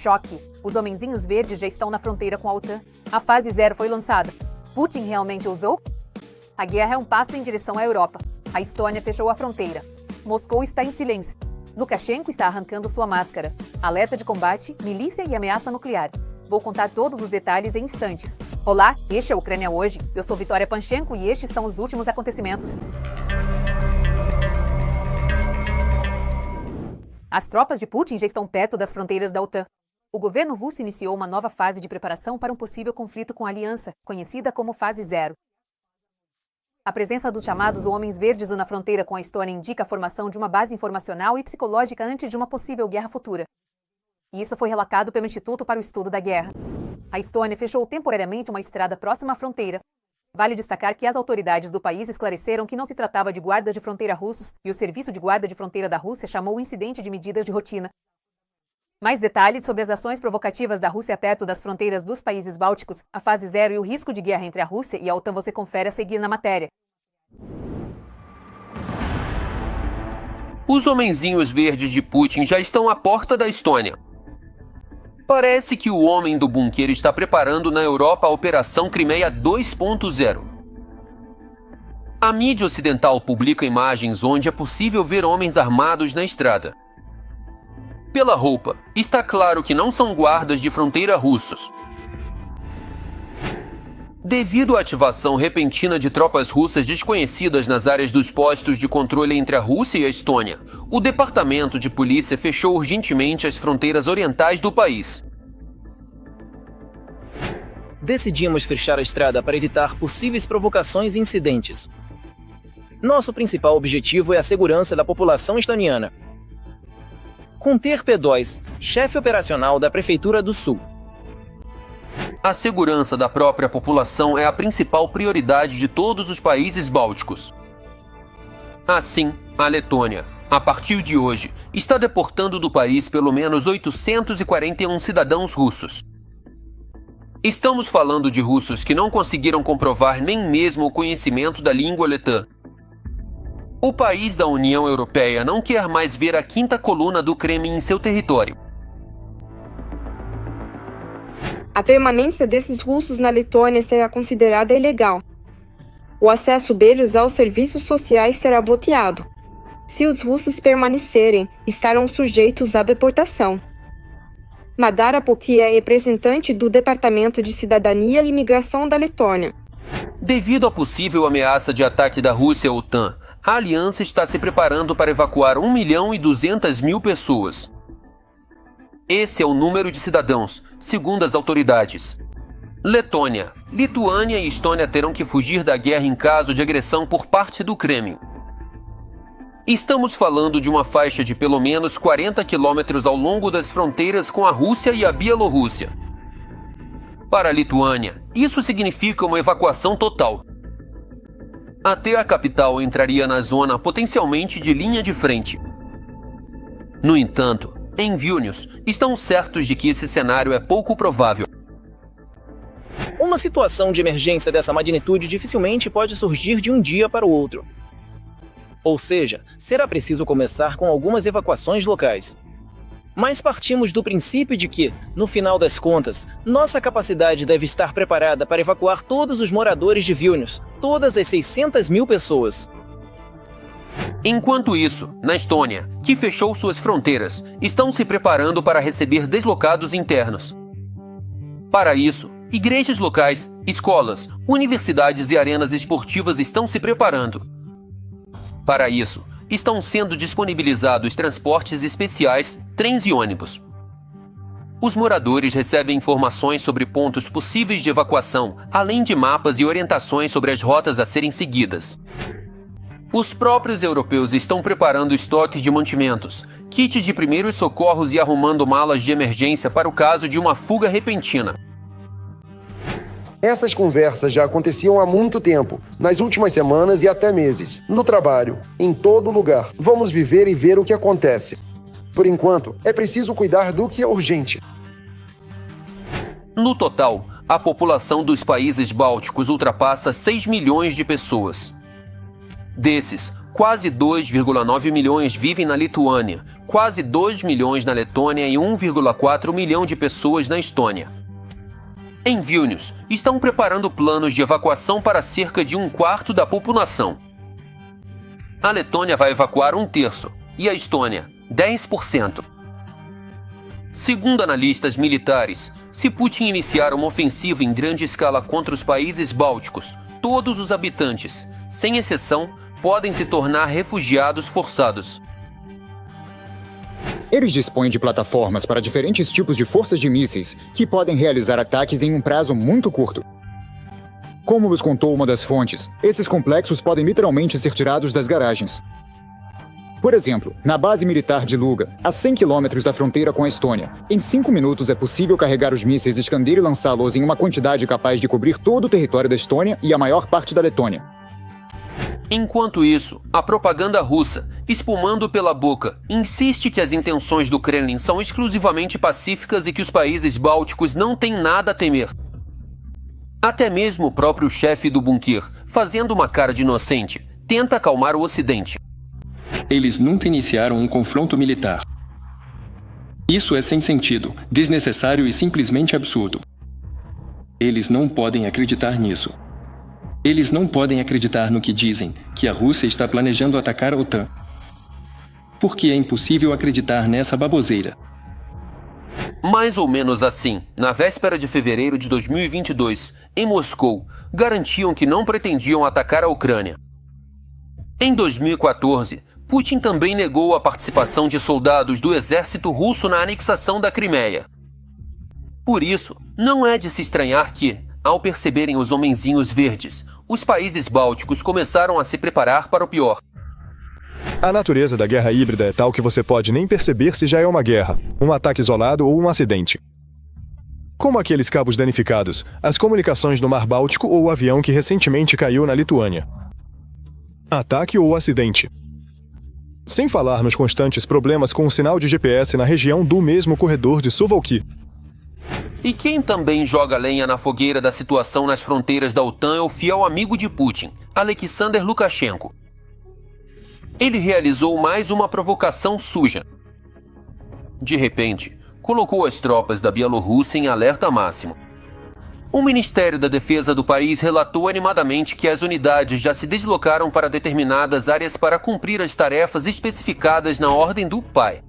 Choque. Os homenzinhos verdes já estão na fronteira com a OTAN. A fase 0 foi lançada. Putin realmente usou? A guerra é um passo em direção à Europa. A Estônia fechou a fronteira. Moscou está em silêncio. Lukashenko está arrancando sua máscara. Alerta de combate, milícia e ameaça nuclear. Vou contar todos os detalhes em instantes. Olá, este é a Ucrânia Hoje. Eu sou Vitória Panchenko e estes são os últimos acontecimentos. As tropas de Putin já estão perto das fronteiras da OTAN. O governo russo iniciou uma nova fase de preparação para um possível conflito com a aliança, conhecida como Fase 0. A presença dos chamados Homens Verdes na fronteira com a Estônia indica a formação de uma base informacional e psicológica antes de uma possível guerra futura. Isso foi relatado pelo Instituto para o Estudo da Guerra. A Estônia fechou temporariamente uma estrada próxima à fronteira. Vale destacar que as autoridades do país esclareceram que não se tratava de guardas de fronteira russos e o Serviço de Guarda de Fronteira da Rússia chamou o incidente de medidas de rotina. Mais detalhes sobre as ações provocativas da Rússia perto das fronteiras dos países bálticos, a fase 0 e o risco de guerra entre a Rússia e a OTAN você confere a seguir na matéria. Os homenzinhos verdes de Putin já estão à porta da Estônia. Parece que o homem do bunker está preparando na Europa a Operação Crimeia 2.0. A mídia ocidental publica imagens onde é possível ver homens armados na estrada. Pela roupa, está claro que não são guardas de fronteira russos. Devido à ativação repentina de tropas russas desconhecidas nas áreas dos postos de controle entre a Rússia e a Estônia, o Departamento de Polícia fechou urgentemente as fronteiras orientais do país. Decidimos fechar a estrada para evitar possíveis provocações e incidentes. Nosso principal objetivo é a segurança da população estoniana. Conter P2, chefe operacional da Prefeitura do Sul. A segurança da própria população é a principal prioridade de todos os países bálticos. Assim, a Letônia, a partir de hoje, está deportando do país pelo menos 841 cidadãos russos. Estamos falando de russos que não conseguiram comprovar nem mesmo o conhecimento da língua letã. O país da União Europeia não quer mais ver a quinta coluna do Kremlin em seu território. A permanência desses russos na Letônia será considerada ilegal. O acesso deles aos serviços sociais será bloqueado. Se os russos permanecerem, estarão sujeitos à deportação. Madara Pokia é representante do Departamento de Cidadania e Imigração da Letônia. Devido à possível ameaça de ataque da Rússia à OTAN, a aliança está se preparando para evacuar 1.200.000 pessoas. Esse é o número de cidadãos, segundo as autoridades. Letônia, Lituânia e Estônia terão que fugir da guerra em caso de agressão por parte do Kremlin. Estamos falando de uma faixa de pelo menos 40 quilômetros ao longo das fronteiras com a Rússia e a Bielorrússia. Para a Lituânia, isso significa uma evacuação total. Até a capital entraria na zona potencialmente de linha de frente. No entanto, em Vilnius, estão certos de que esse cenário é pouco provável. Uma situação de emergência dessa magnitude dificilmente pode surgir de um dia para o outro. Ou seja, será preciso começar com algumas evacuações locais. Mas partimos do princípio de que, no final das contas, nossa capacidade deve estar preparada para evacuar todos os moradores de Vilnius, todas as 600.000 pessoas. Enquanto isso, na Estônia, que fechou suas fronteiras, estão se preparando para receber deslocados internos. Para isso, igrejas locais, escolas, universidades e arenas esportivas estão se preparando. Para isso, estão sendo disponibilizados transportes especiais, trens e ônibus. Os moradores recebem informações sobre pontos possíveis de evacuação, além de mapas e orientações sobre as rotas a serem seguidas. Os próprios europeus estão preparando estoques de mantimentos, kits de primeiros socorros e arrumando malas de emergência para o caso de uma fuga repentina. Essas conversas já aconteciam há muito tempo, nas últimas semanas e até meses, no trabalho, em todo lugar. Vamos viver e ver o que acontece. Por enquanto, é preciso cuidar do que é urgente. No total, a população dos países bálticos ultrapassa 6 milhões de pessoas. Desses, quase 2,9 milhões vivem na Lituânia, quase 2 milhões na Letônia e 1,4 milhão de pessoas na Estônia. Em Vilnius, estão preparando planos de evacuação para cerca de 1/4 da população. A Letônia vai evacuar 1/3 e a Estônia, 10%. Segundo analistas militares, se Putin iniciar uma ofensiva em grande escala contra os países bálticos, todos os habitantes, sem exceção, podem se tornar refugiados forçados. Eles dispõem de plataformas para diferentes tipos de forças de mísseis que podem realizar ataques em um prazo muito curto. Como nos contou uma das fontes, esses complexos podem literalmente ser tirados das garagens. Por exemplo, na base militar de Luga, a 100 km da fronteira com a Estônia, em 5 minutos é possível carregar os mísseis Iskander e lançá-los em uma quantidade capaz de cobrir todo o território da Estônia e a maior parte da Letônia. Enquanto isso, a propaganda russa, espumando pela boca, insiste que as intenções do Kremlin são exclusivamente pacíficas e que os países bálticos não têm nada a temer. Até mesmo o próprio chefe do bunker, fazendo uma cara de inocente, tenta acalmar o Ocidente. Eles nunca iniciaram um confronto militar. Isso é sem sentido, desnecessário e simplesmente absurdo. Eles não podem acreditar nisso. Eles não podem acreditar no que dizem, que a Rússia está planejando atacar a OTAN. Porque é impossível acreditar nessa baboseira. Mais ou menos assim, na véspera de fevereiro de 2022, em Moscou, garantiam que não pretendiam atacar a Ucrânia. Em 2014, Putin também negou a participação de soldados do exército russo na anexação da Crimeia. Por isso, não é de se estranhar que, ao perceberem os homenzinhos verdes, os países bálticos começaram a se preparar para o pior. A natureza da guerra híbrida é tal que você pode nem perceber se já é uma guerra, um ataque isolado ou um acidente. Como aqueles cabos danificados, as comunicações no Mar Báltico ou o avião que recentemente caiu na Lituânia. Ataque ou acidente. Sem falar nos constantes problemas com o sinal de GPS na região do mesmo corredor de Suwałki. E quem também joga lenha na fogueira da situação nas fronteiras da OTAN é o fiel amigo de Putin, Alexander Lukashenko. Ele realizou mais uma provocação suja. De repente, colocou as tropas da Bielorrússia em alerta máximo. O Ministério da Defesa do país relatou animadamente que as unidades já se deslocaram para determinadas áreas para cumprir as tarefas especificadas na ordem do pai.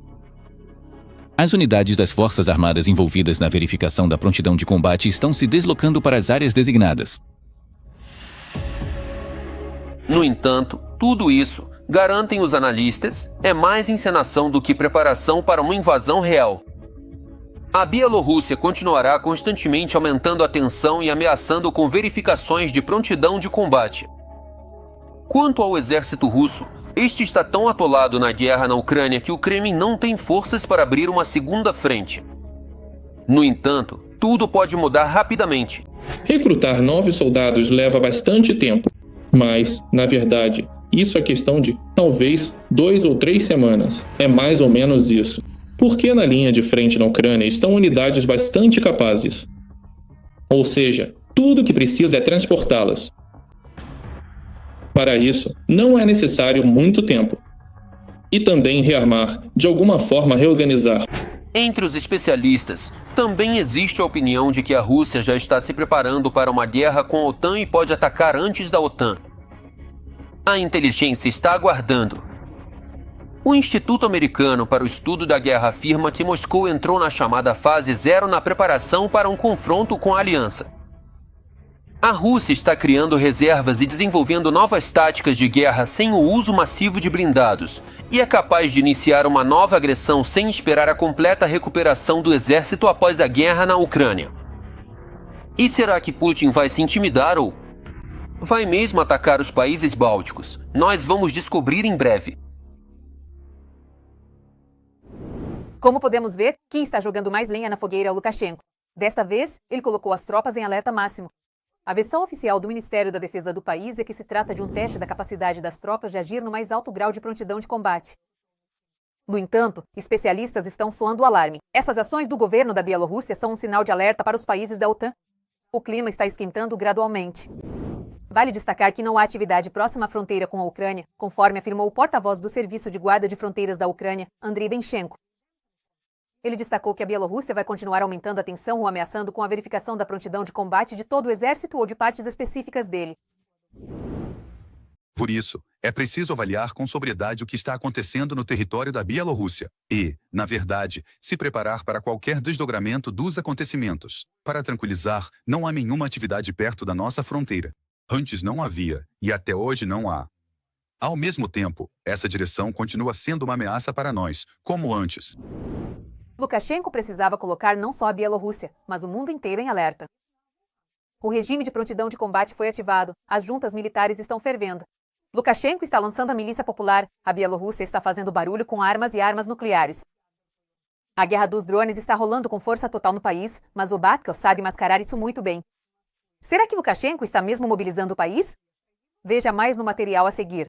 As unidades das Forças Armadas envolvidas na verificação da prontidão de combate estão se deslocando para as áreas designadas. No entanto, tudo isso, garantem os analistas, é mais encenação do que preparação para uma invasão real. A Bielorrússia continuará constantemente aumentando a tensão e ameaçando com verificações de prontidão de combate. Quanto ao exército russo, este está tão atolado na guerra na Ucrânia que o Kremlin não tem forças para abrir uma segunda frente. No entanto, tudo pode mudar rapidamente. Recrutar novos soldados leva bastante tempo, mas, na verdade, isso é questão de, talvez, 2 ou 3 semanas. É mais ou menos isso. Porque na linha de frente na Ucrânia estão unidades bastante capazes. Ou seja, tudo o que precisa é transportá-las. Para isso, não é necessário muito tempo. E também rearmar, de alguma forma reorganizar. Entre os especialistas, também existe a opinião de que a Rússia já está se preparando para uma guerra com a OTAN e pode atacar antes da OTAN. A inteligência está aguardando. O Instituto Americano para o Estudo da Guerra afirma que Moscou entrou na chamada fase 0 na preparação para um confronto com a aliança. A Rússia está criando reservas e desenvolvendo novas táticas de guerra sem o uso massivo de blindados, e é capaz de iniciar uma nova agressão sem esperar a completa recuperação do exército após a guerra na Ucrânia. E será que Putin vai se intimidar ou vai mesmo atacar os países bálticos? Nós vamos descobrir em breve. Como podemos ver, quem está jogando mais lenha na fogueira é o Lukashenko. Desta vez, ele colocou as tropas em alerta máximo. A versão oficial do Ministério da Defesa do país é que se trata de um teste da capacidade das tropas de agir no mais alto grau de prontidão de combate. No entanto, especialistas estão soando o alarme. Essas ações do governo da Bielorrússia são um sinal de alerta para os países da OTAN. O clima está esquentando gradualmente. Vale destacar que não há atividade próxima à fronteira com a Ucrânia, conforme afirmou o porta-voz do Serviço de Guarda de Fronteiras da Ucrânia, Andriy Benchenko. Ele destacou que a Bielorrússia vai continuar aumentando a tensão ou ameaçando com a verificação da prontidão de combate de todo o exército ou de partes específicas dele. Por isso, é preciso avaliar com sobriedade o que está acontecendo no território da Bielorrússia e, na verdade, se preparar para qualquer desdobramento dos acontecimentos. Para tranquilizar, não há nenhuma atividade perto da nossa fronteira. Antes não havia, e até hoje não há. Ao mesmo tempo, essa direção continua sendo uma ameaça para nós, como antes. Lukashenko precisava colocar não só a Bielorrússia, mas o mundo inteiro em alerta. O regime de prontidão de combate foi ativado, as juntas militares estão fervendo. Lukashenko está lançando a milícia popular, a Bielorrússia está fazendo barulho com armas e armas nucleares. A guerra dos drones está rolando com força total no país, mas o Batkal sabe mascarar isso muito bem. Será que Lukashenko está mesmo mobilizando o país? Veja mais no material a seguir.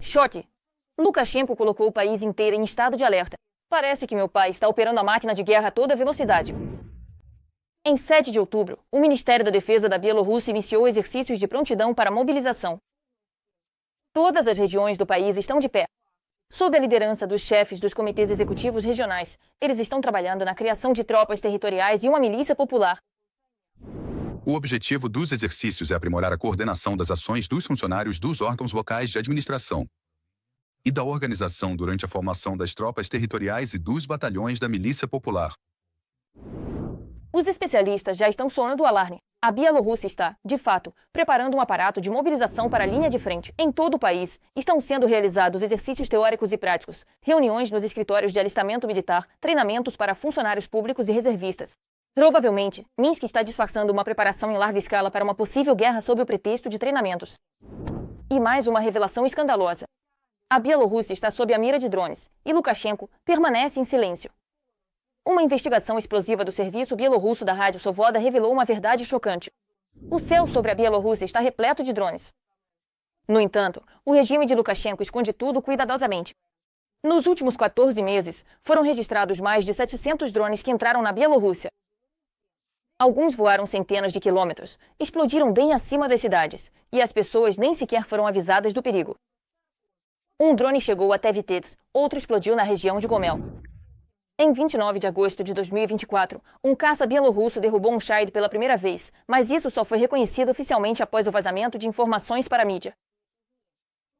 Choque! Lukashenko colocou o país inteiro em estado de alerta. Parece que meu pai está operando a máquina de guerra a toda velocidade. Em 7 de outubro, o Ministério da Defesa da Bielorrússia iniciou exercícios de prontidão para mobilização. Todas as regiões do país estão de pé. Sob a liderança dos chefes dos comitês executivos regionais, eles estão trabalhando na criação de tropas territoriais e uma milícia popular. O objetivo dos exercícios é aprimorar a coordenação das ações dos funcionários dos órgãos locais de administração e da organização durante a formação das tropas territoriais e dos batalhões da milícia popular. Os especialistas já estão soando o alarme. A Bielorrússia está, de fato, preparando um aparato de mobilização para a linha de frente. Em todo o país, estão sendo realizados exercícios teóricos e práticos, reuniões nos escritórios de alistamento militar, treinamentos para funcionários públicos e reservistas. Provavelmente, Minsk está disfarçando uma preparação em larga escala para uma possível guerra sob o pretexto de treinamentos. E mais uma revelação escandalosa. A Bielorrússia está sob a mira de drones, e Lukashenko permanece em silêncio. Uma investigação explosiva do serviço bielorrusso da Rádio Svoboda revelou uma verdade chocante. O céu sobre a Bielorrússia está repleto de drones. No entanto, o regime de Lukashenko esconde tudo cuidadosamente. Nos últimos 14 meses, foram registrados mais de 700 drones que entraram na Bielorrússia. Alguns voaram centenas de quilômetros, explodiram bem acima das cidades, e as pessoas nem sequer foram avisadas do perigo. Um drone chegou até Vitebsk, outro explodiu na região de Gomel. Em 29 de agosto de 2024, um caça bielorrusso derrubou um Shahed pela primeira vez, mas isso só foi reconhecido oficialmente após o vazamento de informações para a mídia.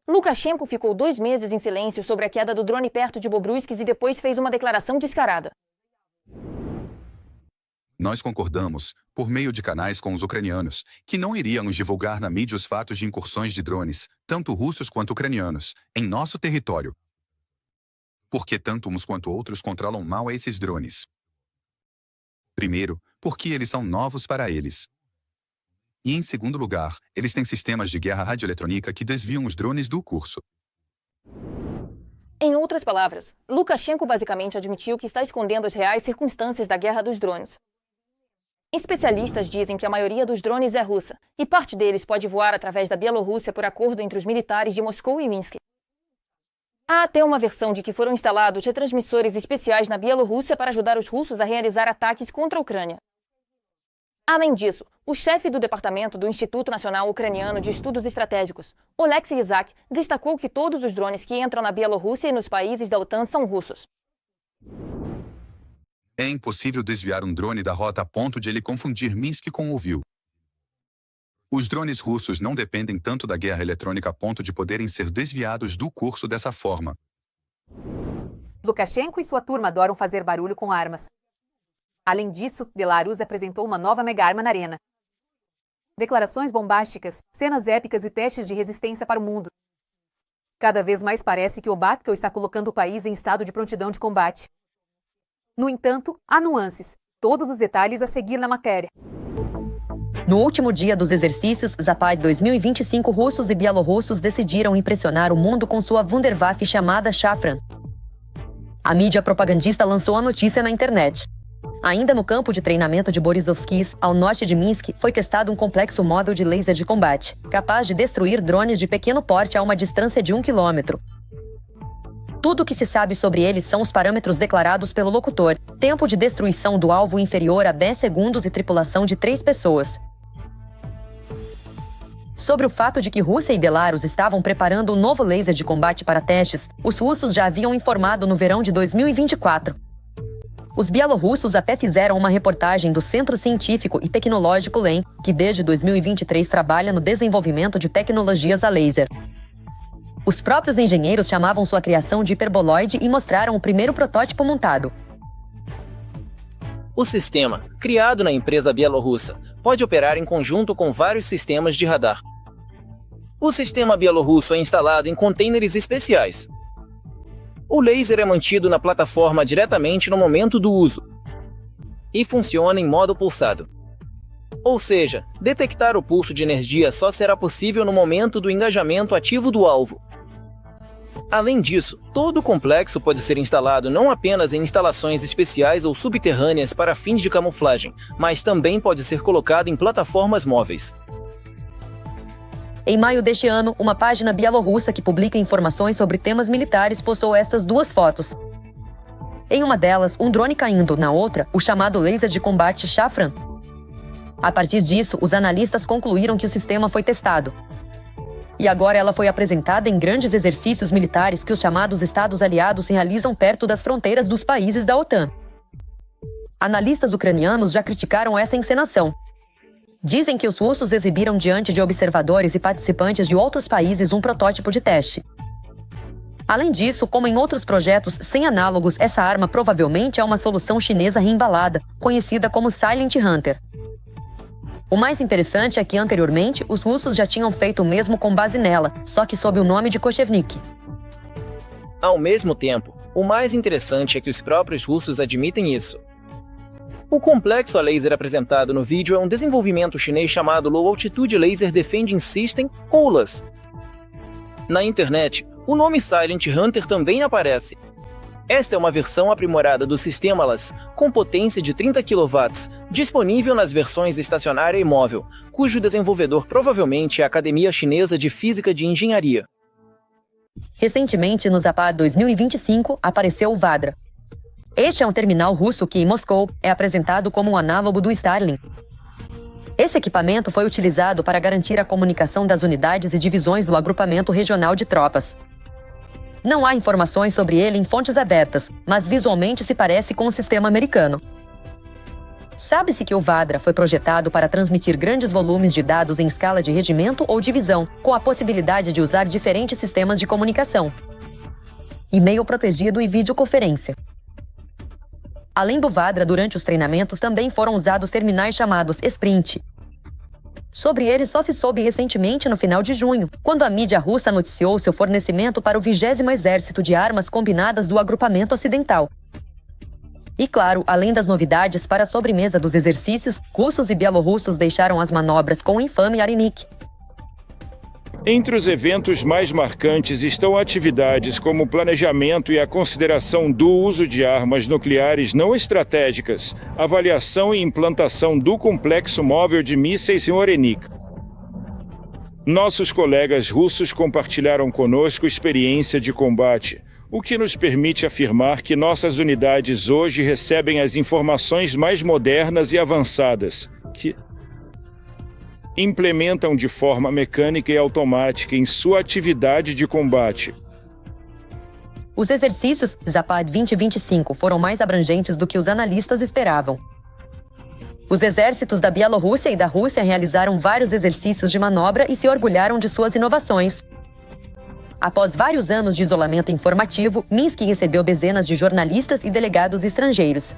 Lukashenko ficou 2 meses em silêncio sobre a queda do drone perto de Bobruisk e depois fez uma declaração descarada. Nós concordamos, por meio de canais com os ucranianos, que não iríamos divulgar na mídia os fatos de incursões de drones, tanto russos quanto ucranianos, em nosso território. Porque tanto uns quanto outros controlam mal esses drones. Primeiro, porque eles são novos para eles. E em segundo lugar, eles têm sistemas de guerra radioeletrônica que desviam os drones do curso. Em outras palavras, Lukashenko basicamente admitiu que está escondendo as reais circunstâncias da guerra dos drones. Especialistas dizem que a maioria dos drones é russa, e parte deles pode voar através da Bielorrússia por acordo entre os militares de Moscou e Minsk. Há até uma versão de que foram instalados retransmissores especiais na Bielorrússia para ajudar os russos a realizar ataques contra a Ucrânia. Além disso, o chefe do Departamento do Instituto Nacional Ucraniano de Estudos Estratégicos, Oleksiy Izak, destacou que todos os drones que entram na Bielorrússia e nos países da OTAN são russos. É impossível desviar um drone da rota a ponto de ele confundir Minsk com Lviv. Os drones russos não dependem tanto da guerra eletrônica a ponto de poderem ser desviados do curso dessa forma. Lukashenko e sua turma adoram fazer barulho com armas. Além disso, Belarus apresentou uma nova mega-arma na arena. Declarações bombásticas, cenas épicas e testes de resistência para o mundo. Cada vez mais parece que o Batkal está colocando o país em estado de prontidão de combate. No entanto, há nuances. Todos os detalhes a seguir na matéria. No último dia dos exercícios Zapad 2025, russos e bielorrussos decidiram impressionar o mundo com sua Wunderwaffe chamada Shafran. A mídia propagandista lançou a notícia na internet. Ainda no campo de treinamento de Borisovskis, ao norte de Minsk, foi testado um complexo móvel de laser de combate, capaz de destruir drones de pequeno porte a uma distância de 1 quilômetro. Tudo o que se sabe sobre eles são os parâmetros declarados pelo locutor: tempo de destruição do alvo inferior a 10 segundos e tripulação de 3 pessoas. Sobre o fato de que Rússia e Belarus estavam preparando um novo laser de combate para testes, os russos já haviam informado no verão de 2024. Os bielorrussos até fizeram uma reportagem do Centro Científico e Tecnológico LEM, que desde 2023 trabalha no desenvolvimento de tecnologias a laser. Os próprios engenheiros chamavam sua criação de hiperboloide e mostraram o primeiro protótipo montado. O sistema, criado na empresa bielorrussa, pode operar em conjunto com vários sistemas de radar. O sistema bielorrusso é instalado em contêineres especiais. O laser é mantido na plataforma diretamente no momento do uso e funciona em modo pulsado. Ou seja, detectar o pulso de energia só será possível no momento do engajamento ativo do alvo. Além disso, todo o complexo pode ser instalado não apenas em instalações especiais ou subterrâneas para fins de camuflagem, mas também pode ser colocado em plataformas móveis. Em maio deste ano, uma página bielorrussa que publica informações sobre temas militares postou estas duas fotos. Em uma delas, um drone caindo, na outra, o chamado laser de combate Shafran. A partir disso, os analistas concluíram que o sistema foi testado. E agora ela foi apresentada em grandes exercícios militares que os chamados Estados Aliados realizam perto das fronteiras dos países da OTAN. Analistas ucranianos já criticaram essa encenação. Dizem que os russos exibiram diante de observadores e participantes de outros países um protótipo de teste. Além disso, como em outros projetos sem análogos, essa arma provavelmente é uma solução chinesa reembalada, conhecida como Silent Hunter. O mais interessante é que, anteriormente, os russos já tinham feito o mesmo com base nela, só que sob o nome de Kochevnik. Ao mesmo tempo, o mais interessante é que os próprios russos admitem isso. O complexo a laser apresentado no vídeo é um desenvolvimento chinês chamado Low Altitude Laser Defending System, COLAS. Na internet, o nome Silent Hunter também aparece. Esta é uma versão aprimorada do sistema LAS, com potência de 30 kW, disponível nas versões estacionária e móvel, cujo desenvolvedor provavelmente é a Academia Chinesa de Física de Engenharia. Recentemente, no Zapad 2025, apareceu o Vadra. Este é um terminal russo que, em Moscou, é apresentado como um análogo do Starlink. Esse equipamento foi utilizado para garantir a comunicação das unidades e divisões do agrupamento regional de tropas. Não há informações sobre ele em fontes abertas, mas visualmente se parece com o sistema americano. Sabe-se que o Vadra foi projetado para transmitir grandes volumes de dados em escala de regimento ou divisão, com a possibilidade de usar diferentes sistemas de comunicação, e-mail protegido e videoconferência. Além do Vadra, durante os treinamentos também foram usados terminais chamados Sprint. Sobre eles só se soube recentemente no final de junho, quando a mídia russa noticiou seu fornecimento para o 20º Exército de Armas Combinadas do Agrupamento Ocidental. E claro, além das novidades para a sobremesa dos exercícios, russos e bielorrussos deixaram as manobras com o infame Arenik. Entre os eventos mais marcantes estão atividades como o planejamento e a consideração do uso de armas nucleares não estratégicas, avaliação e implantação do complexo móvel de mísseis em Orenik. Nossos colegas russos compartilharam conosco experiência de combate, o que nos permite afirmar que nossas unidades hoje recebem as informações mais modernas e avançadas, que implementam de forma mecânica e automática em sua atividade de combate. Os exercícios Zapad 2025 foram mais abrangentes do que os analistas esperavam. Os exércitos da Bielorrússia e da Rússia realizaram vários exercícios de manobra e se orgulharam de suas inovações. Após vários anos de isolamento informativo, Minsk recebeu dezenas de jornalistas e delegados estrangeiros.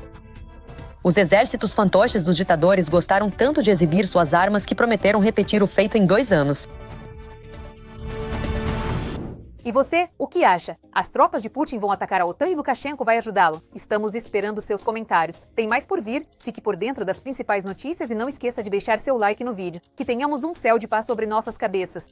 Os exércitos fantoches dos ditadores gostaram tanto de exibir suas armas que prometeram repetir o feito em 2 anos. E você, o que acha? As tropas de Putin vão atacar a OTAN e Lukashenko vai ajudá-lo? Estamos esperando seus comentários. Tem mais por vir? Fique por dentro das principais notícias e não esqueça de deixar seu like no vídeo. Que tenhamos um céu de paz sobre nossas cabeças.